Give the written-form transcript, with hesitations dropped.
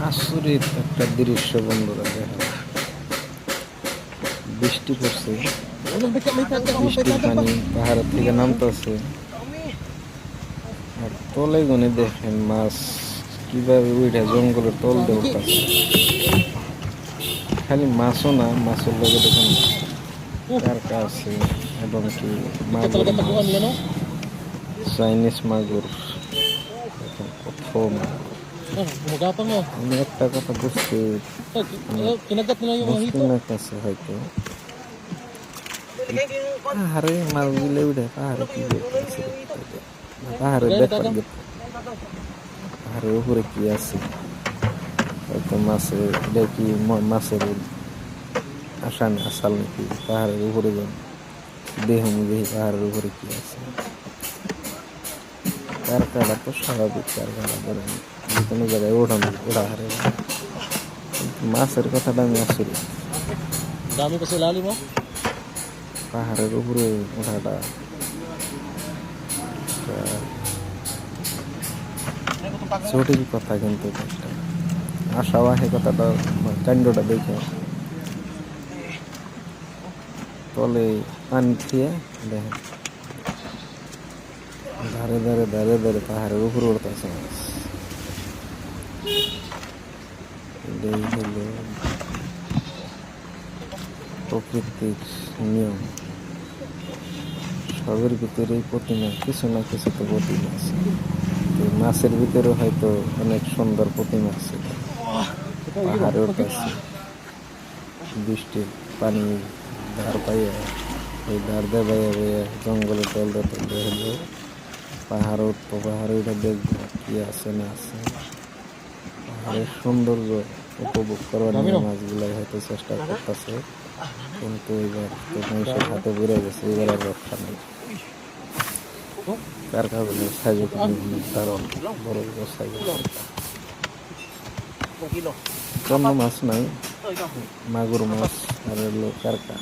আচরিত একটা দৃশ্য বন্ধুরা, দেখেন বৃষ্টি পড়ছে, বৃষ্টির পানি পাহাড়ের থেকে নামতেছে আর তলে গনে দেখেন মাছ কিভাবে উঠে জঙ্গলের তল দিয়ে উঠতেছে। খালি মাছও না, মাছের লগে দেখেন কারকা আছে এবং কি মাগুর মাছ, চাইনিজ মাগুর, দেখেন কত মাগুর। আমি একটা কথা বুঝতে মুশকিল লাগতেছে হয়তো, পাহাড়ে মাছগুলো উঠে পাহাড়ে কি করতেছে, পাহাড়ে দেখবার গেছে, পাহাড়ের উপরে কি আছে হয়তো মাছের দেখি, মাছের আশা না আসাল নাকি পাহাড়ের উপরে যান দেহ দেখি পাহাড়ের উপরে কি আছে। কারখানা তো স্বাভাবিক, কারখানা ধরেন যে কোনো জায়গায় ওড়া হারে, কিন্তু মাছের কথাটা আমি আসলে পাহাড়ের উপরে ওঠাটা জটিল কথা, কিন্তু একটা আশাও আহে কথাটা, কাণ্ডটা দেখে তলে পানি খেয়ে দেখেন ধারে ধারে ধারে ধারে পাহাড়ের উপরে উঠতেছে মাছ। এটাই হলো প্রকৃতির নিয়ম, সবের ভিতরেই প্রতিমা, কিছু না কিছু তো প্রতিমা আছে। মাছের ভিতরে হয়তো অনেক সুন্দর প্রতিমা আছে, পাহাড়ে উঠতেছে, বৃষ্টির পানি ধার পাইয়া এই ধার দিয়ে বাইয়া বাইয়া জঙ্গলের তলদে তলদে হলো পাহাড় উঠবো, পাহাড়ে উঠে দেখবো কি আছে না আছে। পাহাড়ের সৌন্দর্য উপভোগ করার নিয়ে মাছগুলাই হয়তো চেষ্টা করতেছে, কিন্তু এবার তো মানুষের হাতে বেড়ে গেছে, এবার আর রক্ষা নেই। কারখাগুলো সাইজে দারুণ বড় বড় সাইজের, কোনো মাছ নাই, মাগুর মাছ আর হলো কারকা।